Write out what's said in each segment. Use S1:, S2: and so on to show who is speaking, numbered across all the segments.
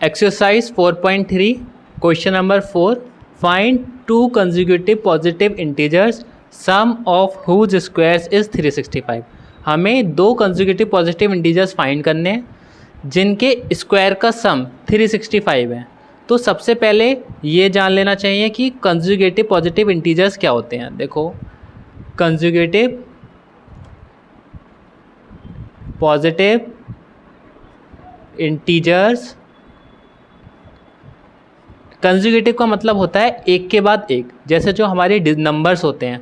S1: Exercise 4.3 question number 4. Find two consecutive positive integers sum of whose squares is 365. हमें दो consecutive positive integers find करने हैं जिनके square का सम 365 है। तो सबसे पहले ये जान लेना चाहिए कि consecutive positive integers क्या होते हैं। देखो consecutive positive इंटीजर्स, कंजुगेटिव का मतलब होता है एक के बाद एक, जैसे जो हमारे नंबर्स होते हैं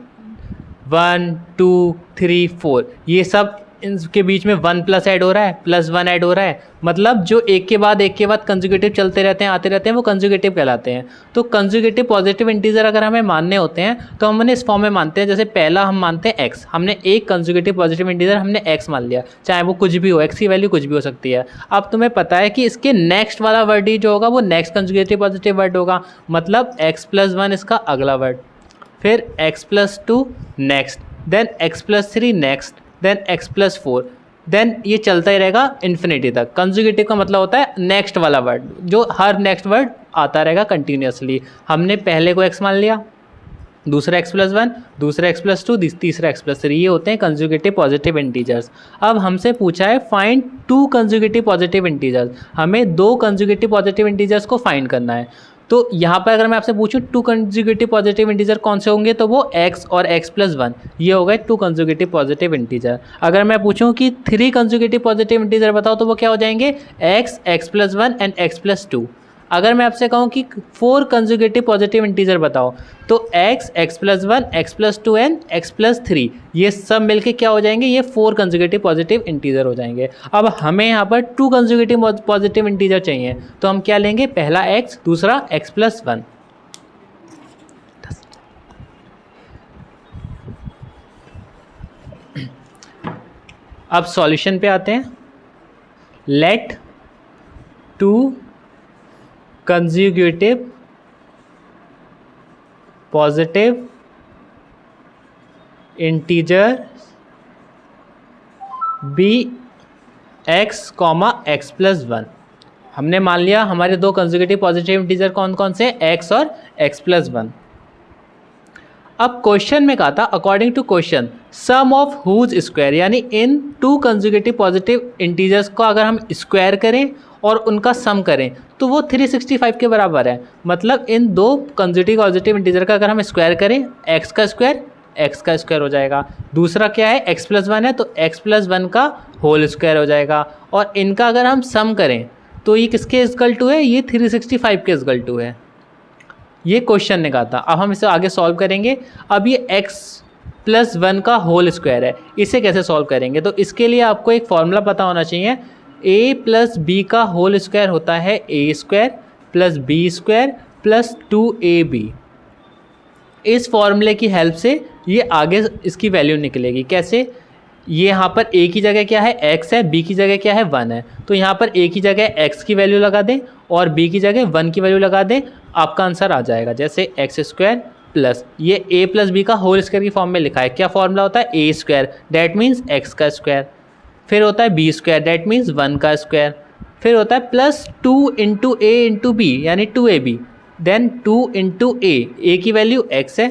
S1: 1 2 3 4, ये सब इनके बीच में 1 प्लस ऐड हो रहा है, +1 ऐड हो रहा है, मतलब जो एक के बाद कंजुगेटिव चलते रहते हैं, आते रहते हैं, वो कंजुगेटिव कहलाते हैं। तो कंजुगेटिव पॉजिटिव इंटीजर अगर हमें मानने होते हैं तो हम उन्हें इस फॉर्म में मानते हैं। जैसे पहला हम मानते हैं x, हमने एक कंजुगेटिव पॉजिटिव इंटीजर हमने x मान लिया, चाहे वो कुछ भी हो, x की वैल्यू कुछ भी हो सकती है। अब तुम्हें पता है कि इसके नेक्स्ट वाला वर्ड ही जो होगा वो नेक्स्ट कंजुगेटिव पॉजिटिव वर्ड होगा, मतलब x+1 इसका अगला वर्ड, फिर x+2 next, then x+3 next, then x+4, then ये चलता ही रहेगा इन्फिनिटी तक। कंजुगेटिव का मतलब होता है नेक्स्ट वाला वर्ड, जो हर नेक्स्ट वर्ड आता रहेगा कंटिन्यूसली। हमने पहले को x मान लिया, दूसरा x+1, दूसरा x+2, तीसरा x+3, ये होते हैं कंजुगेटिव पॉजिटिव इंटीजर्स। अब हमसे पूछा है find two conjugative positive integers, हमें दो कंजुगेटिव पॉजिटिव इंटीजर्स को फाइंड करना है। तो यहाँ पर अगर मैं आपसे पूछूं टू कंजुगेटिव पॉजिटिव इंटीजर कौन से होंगे, तो वो x और x+1, ये हो गए टू कंजुगेटिव पॉजिटिव इंटीजर। अगर मैं पूछूं कि 3 कंजुगेटिव पॉजिटिव इंटीजर बताओ, तो वो क्या हो जाएंगे, x, x+1 एंड x+2। अगर मैं आपसे कहूँ कि 4 कंजुगेटिव पॉजिटिव इंटीजर बताओ, तो x, x+1, x+2 and x+3, ये सब मिलके क्या हो जाएंगे, ये 4 कंजुगेटिव पॉजिटिव इंटीजर हो जाएंगे। अब हमें यहाँ पर 2 कंजुगेटिव पॉजिटिव इंटीजर चाहिए, तो हम क्या लेंगे, पहला x, दूसरा x+1। अब सॉल्यूशन पे आते हैं। Let 2 conjugative positive integer be x, x+1। हमने मान लिया हमारे दो कंजुगेटिव पॉजिटिव इंटीजर कौन कौन से, x और x+1। अब क्वेश्चन में कहा था according to question sum of whose square, यानी इन टू कंजुगेटिव पॉजिटिव इंटीजर्स को अगर हम स्क्वायर करें और उनका सम करें तो वो 365 के बराबर है। मतलब इन दो कंजुगेटिव पॉजिटिव इंटीजर का अगर हम स्क्वायर करें, x का स्क्वायर हो जाएगा, दूसरा क्या है x+1 है तो x+1 का होल स्क्वायर हो जाएगा, और इनका अगर हम सम करें तो ये किसके इक्वल टू है, ये 365 के इक्वल टू है। ये क्वेश्चन ने कहा था। अब हम इसे आगे सॉल्व करेंगे। अब ये x+1 का होल स्क्वायर है, इसे कैसे सॉल्व करेंगे, तो इसके लिए आपको एक फॉर्मूला पता होना चाहिए। a + b का होल स्क्वायर होता है a² + b² + 2ab। इस फॉर्मूले की हेल्प से ये आगे इसकी वैल्यू निकलेगी। कैसे, ये यहाँ पर a की जगह क्या है, x है, b की जगह क्या है, 1 है, तो यहाँ पर a की जगह x की वैल्यू लगा दें और b की जगह 1 की वैल्यू लगा दें, आपका आंसर आ जाएगा। जैसे x² प्लस ये a + b का होल स्क्वायर की फॉर्म में लिखा है। क्या फॉर्मूला होता है, a², डैट मीन्स x का स्क्वायर, फिर होता है b², डैट मीन्स 1 का स्क्वायर, फिर होता है +2 × a × b, यानी 2ab, देन 2 × a की वैल्यू x है,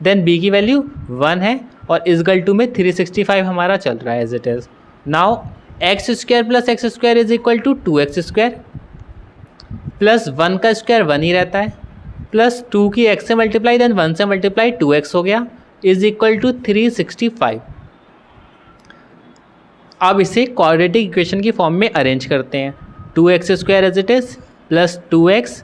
S1: देन b की वैल्यू 1 है, और इक्वल टू में 365 हमारा चल रहा है as it is. Now x² + x² is equal to 2x² plus 1 का स्क्वायर 1 ही रहता है, प्लस 2 की x से मल्टीप्लाई, देन 1 से मल्टीप्लाई 2x हो गया, इज इक्वल टू 365। अब इसे क्वाड्रेटिक इक्वेशन की फॉर्म में अरेंज करते हैं। 2x² as it is plus 2x,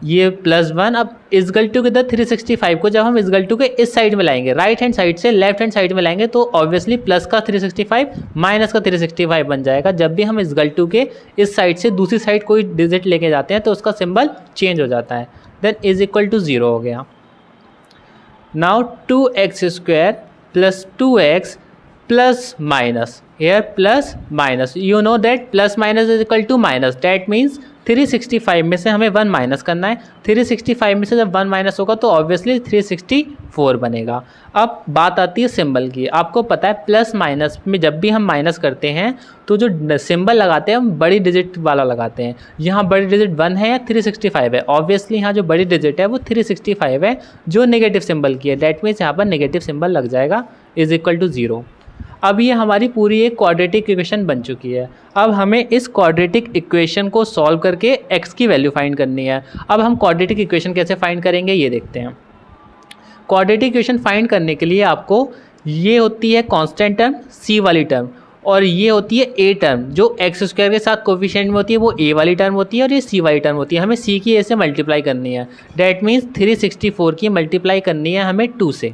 S1: ये +1, अब इक्वल टू किधर, 365 को जब हम इक्वल टू के इस साइड में लाएंगे, राइट हैंड साइड से लेफ्ट हैंड साइड में लाएंगे, तो ऑब्वियसली प्लस का 365 माइनस का 365 बन जाएगा। जब भी हम इक्वल टू के इस साइड से दूसरी साइड कोई डिजिट लेके जाते हैं तो उसका सिंबल चेंज हो जाता है, देन इज इक्वल टू 0 हो गया। Now 2x² + 2x plus minus, here plus minus, you know that plus minus is equal to minus, that means 365 में से हमें 1 माइनस करना है। 365 में से जब 1 माइनस होगा तो ऑब्वियसली 364 बनेगा। अब बात आती है सिंबल की। आपको पता है प्लस माइनस में जब भी हम माइनस करते हैं तो जो सिंबल लगाते हैं हम बड़ी डिजिट वाला लगाते हैं। यहाँ बड़ी डिजिट 1 है या 365 है, ऑब्वियसली यहाँ जो बड़ी डिजिट है वो 365 है जो नेगेटिव सिंबल की है, दैट मीन्स यहाँ पर नेगेटिव सिंबल लग जाएगा, इज इक्वल टू 0। अब ये हमारी पूरी एक क्वाड्रेटिक इक्वेशन बन चुकी है। अब हमें इस क्वाड्रेटिक इक्वेशन को सॉल्व करके x की वैल्यू फाइंड करनी है। अब हम क्वाड्रेटिक इक्वेशन कैसे फाइंड करेंगे ये देखते हैं। क्वाड्रेटिक इक्वेशन फाइंड करने के लिए आपको ये होती है कांस्टेंट टर्म c वाली टर्म, और ये होती है a टर्म जो x स्क्वायर के साथ कोफिशिएंट में होती है, वो a वाली टर्म होती है, और ये c वाली टर्म होती है। हमें c की a से मल्टीप्लाई करनी है, डैट मीन्स 364 की मल्टीप्लाई करनी है हमें 2 से।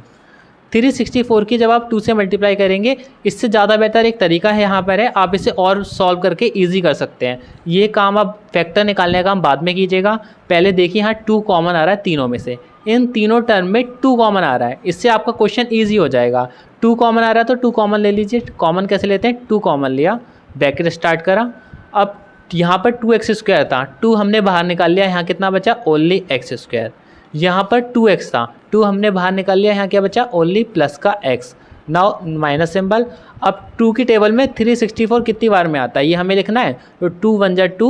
S1: 364 की जब आप 2 से मल्टीप्लाई करेंगे, इससे ज़्यादा बेहतर एक तरीका है यहाँ पर है, आप इसे और सॉल्व करके इजी कर सकते हैं। ये काम आप फैक्टर निकालने का काम बाद में कीजिएगा। पहले देखिए यहाँ 2 कॉमन आ रहा है तीनों में से, इन तीनों टर्म में 2 कॉमन आ रहा है, इससे आपका क्वेश्चन ईजी हो जाएगा। 2 कॉमन आ रहा है तो 2 कॉमन ले लीजिए। कॉमन कैसे लेते हैं, 2 कॉमन लिया, ब्रैकेट स्टार्ट करा। अब यहाँ पर 2x स्क्वायर था, 2 हमने बाहर निकाल लिया, यहाँ कितना बचा, ओनली x स्क्वायर। यहाँ पर 2x था, 2 हमने बाहर निकाल लिया, यहाँ क्या बचा, ओनली प्लस का x। Now minus symbol. अब 2 की टेबल में 364 कितनी बार में आता है ये हमें लिखना है, तो 2 1 जा 2,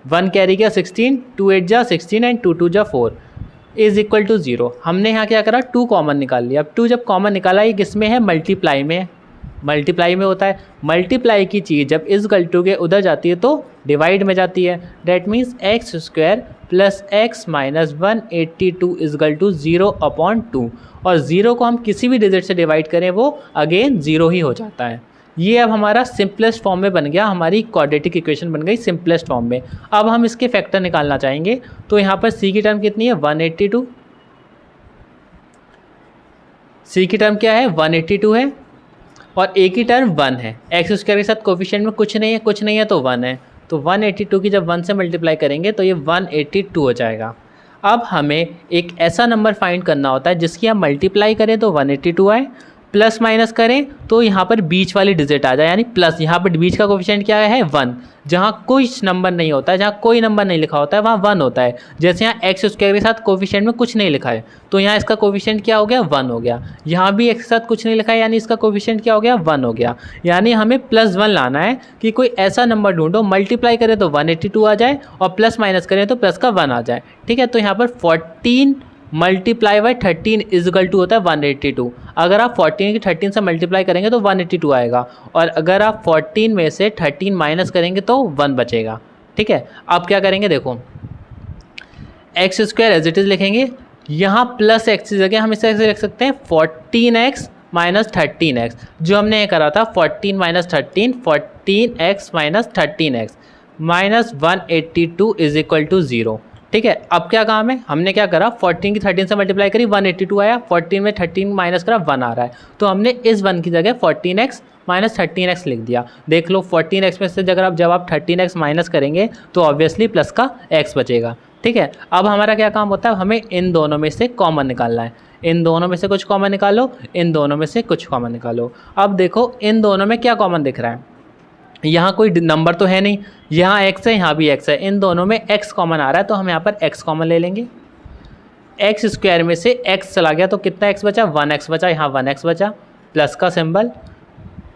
S1: 1 कैरी किया 16, 2 8 जा 16 एंड 2 2 जा 4 इज इक्वल टू 0। हमने यहाँ क्या करा, 2 कॉमन निकाल लिया। अब 2 जब कॉमन निकाला, ये किस में है, मल्टीप्लाई में है, मल्टीप्लाई में होता है। मल्टीप्लाई की चीज़ जब इस गलटू के उधर जाती है तो डिवाइड में जाती है, that means X square plus X minus 182 is equal to 0/2, और 0 को हम किसी भी डिजिट से डिवाइड करें वो अगेन 0 ही हो जाता है। ये अब हमारा सिंपलेस्ट फॉर्म में बन गया, हमारी क्वाड्रेटिक इक्वेशन बन गई सिंपलेस्ट फॉर्म में। अब हम इसके फैक्टर निकालना चाहेंगे, तो यहाँ पर c की टर्म कितनी है, 182। c की टर्म क्या है, 182 है, और a की टर्म 1 है। एक्स स्क्वायर के साथ कोफिशिएंट में कुछ नहीं है तो 1 है, तो 182 की जब 1 से मल्टीप्लाई करेंगे तो ये 182 हो जाएगा। अब हमें एक ऐसा नंबर फाइंड करना होता है जिसकी हम मल्टीप्लाई करें तो 182 आए, प्लस माइनस करें तो यहाँ पर बीच वाली डिजिट आ जाए, यानी प्लस। यहाँ पर बीच का कोफिशिएंट क्या है, 1। जहाँ कोई नंबर नहीं होता है, जहाँ कोई नंबर नहीं लिखा होता है वहाँ 1 होता है। जैसे यहाँ एक्स स्क्वायर के साथ कोफिशिएंट में कुछ नहीं लिखा है तो यहाँ इसका कोफिशिएंट क्या हो गया, 1 हो गया। यहाँ भी एक्स के साथ कुछ नहीं लिखा है यानी इसका कोफिशिएंट क्या हो गया, 1 हो गया। यानी हमें +1 लाना है कि कोई ऐसा नंबर ढूंढो मल्टीप्लाई करें तो 182 आ जाए और प्लस माइनस करें तो प्लस का 1 आ जाए। ठीक है, तो यहाँ पर 14 मल्टीप्लाई बाई 13 इजगल टू होता है 182। अगर आप 14 की 13 से मल्टीप्लाई करेंगे तो 182 आएगा, और अगर आप 14 में से 13 माइनस करेंगे तो 1 बचेगा। ठीक है, अब क्या करेंगे, देखो x square as it is लिखेंगे, यहाँ प्लस एक्स की जगह हम इसे ऐसे लिख सकते हैं 14x माइनस 13x। जो हमने ये करा था 14 minus 13, 14x minus 13x minus 182 is equal to 0। ठीक है, अब क्या काम है, हमने क्या करा, 14 की 13 से मल्टीप्लाई करी, 182 आया, 14 में 13 माइनस करा 1 आ रहा है, तो हमने इस 1 की जगह 14x माइनस 13x लिख दिया। देख लो 14x में से जब आप 13x माइनस करेंगे तो ऑब्वियसली प्लस का x बचेगा। ठीक है, अब हमारा क्या काम होता है, हमें इन दोनों में से कॉमन निकालना है। इन दोनों में से कुछ कॉमन निकालो, इन दोनों में से कुछ कॉमन निकालो। अब देखो इन दोनों में क्या कॉमन दिख रहा है, यहाँ कोई नंबर तो है नहीं, यहाँ x है, यहाँ भी x है, इन दोनों में x कॉमन आ रहा है तो हम यहाँ पर x कॉमन ले लेंगे। एक्स स्क्वायर में से x चला गया तो कितना x बचा, 1x बचा, यहाँ 1x बचा, प्लस का सिंबल।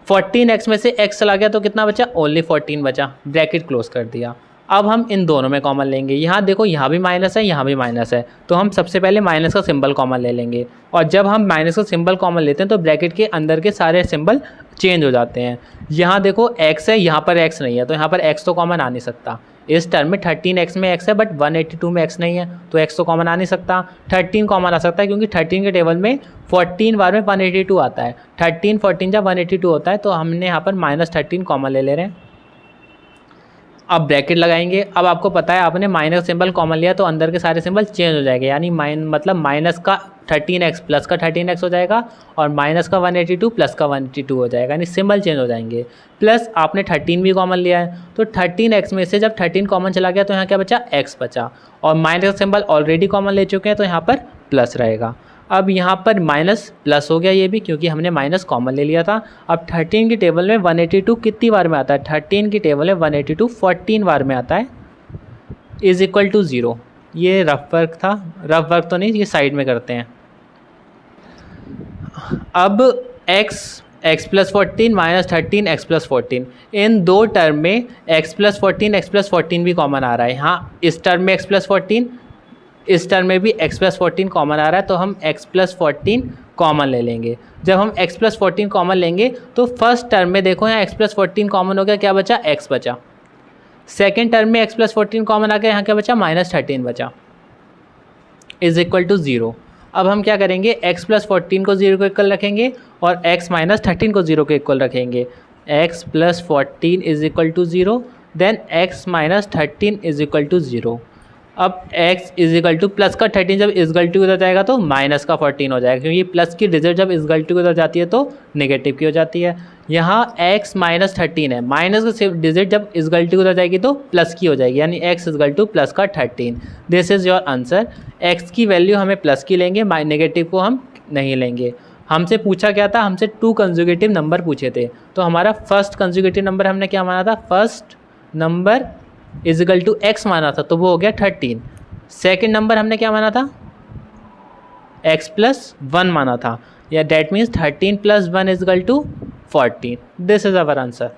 S1: 14x में से x चला गया तो कितना बचा, ओनली 14 बचा, ब्रैकेट क्लोज कर दिया। अब हम इन दोनों में कॉमन लेंगे, यहाँ देखो यहाँ भी माइनस है, यहाँ भी माइनस है, तो हम सबसे पहले माइनस का सिंबल कॉमन ले लेंगे, और जब हम माइनस का सिंबल कॉमन लेते हैं तो ब्रैकेट के अंदर के सारे सिंबल चेंज हो जाते हैं। यहाँ देखो x है, यहाँ पर x नहीं है, तो यहाँ पर x तो कॉमन आ नहीं सकता। इस टर्म में 13x में x है बट 182 में x नहीं है, तो x तो कॉमन आ नहीं सकता। 13 कॉमन आ सकता है क्योंकि 13 के टेबल में 14 बार में 182 आता है, 13 14 जब 182 होता है, तो हमने यहाँ पर -13 कॉमन ले रहे हैं। अब ब्रैकेट लगाएंगे। अब आपको पता है आपने माइनस सिंबल कॉमन लिया तो अंदर के सारे सिंबल चेंज हो जाएंगे, यानी मतलब माइनस का 13x प्लस का 13x हो जाएगा और माइनस का 182 प्लस का 182 हो जाएगा, यानी सिंबल चेंज हो जाएंगे। प्लस आपने 13 भी कॉमन लिया है तो 13x में से जब 13 कॉमन चला गया तो यहाँ क्या बचा, x बचा, और माइनस का सिंबल ऑलरेडी कॉमन ले चुके हैं तो यहाँ पर प्लस रहेगा। अब यहाँ पर माइनस प्लस हो गया ये भी, क्योंकि हमने माइनस कॉमन ले लिया था। अब 13 की टेबल में 182 कितनी बार में आता है? 13 की टेबल में 182 14 बार में आता है, इज इक्वल टू 0। ये रफ वर्क था, रफ वर्क तो नहीं, ये साइड में करते हैं। अब x plus 14 minus 13 x plus 14, इन दो टर्म में x प्लस 14 भी कॉमन आ रहा है। हाँ, इस टर्म में x प्लस 14, इस टर्म में भी x प्लस 14 कॉमन आ रहा है, तो हम x प्लस 14 कॉमन ले लेंगे। जब हम x प्लस 14 कॉमन लेंगे तो फर्स्ट टर्म में देखो यहाँ x प्लस 14 कॉमन हो गया, क्या बचा? x बचा। सेकेंड टर्म में x प्लस 14 कॉमन आ गया, यहाँ क्या बचा? माइनस 13 बचा, इज इक्वल टू 0। अब हम क्या करेंगे? x प्लस 14 को 0 के इक्वल रखेंगे और x माइनस 13 को 0 के इक्वल रखेंगे। x plus 14 is equal to 0, then x minus 13 is equal to 0। अब x is equal to plus का 13 जब इजगल टू उधर जाएगा तो माइनस का 14 हो जाएगा, क्योंकि प्लस की डिजिट जब इजगल टू उधर जाती है तो नेगेटिव की हो जाती है। यहाँ x माइनस 13 है, माइनस की डिजिट जब इजगल टू उधर जाएगी तो प्लस की हो जाएगी, यानी x इजगल टू प्लस का 13। This is your answer. x की वैल्यू हमें प्लस की लेंगे, नेगेटिव को हम नहीं लेंगे। हमसे पूछा क्या था? हमसे 2 कंजुगेटिव नंबर पूछे थे, तो हमारा फर्स्ट कंजुगेटिव नंबर हमने क्या माना था? First number is equal to x माना था, तो वो हो गया 13। सेकेंड नंबर हमने क्या माना था? x प्लस 1 माना था, या that means 13 plus 1 is equal to 14। This is our answer.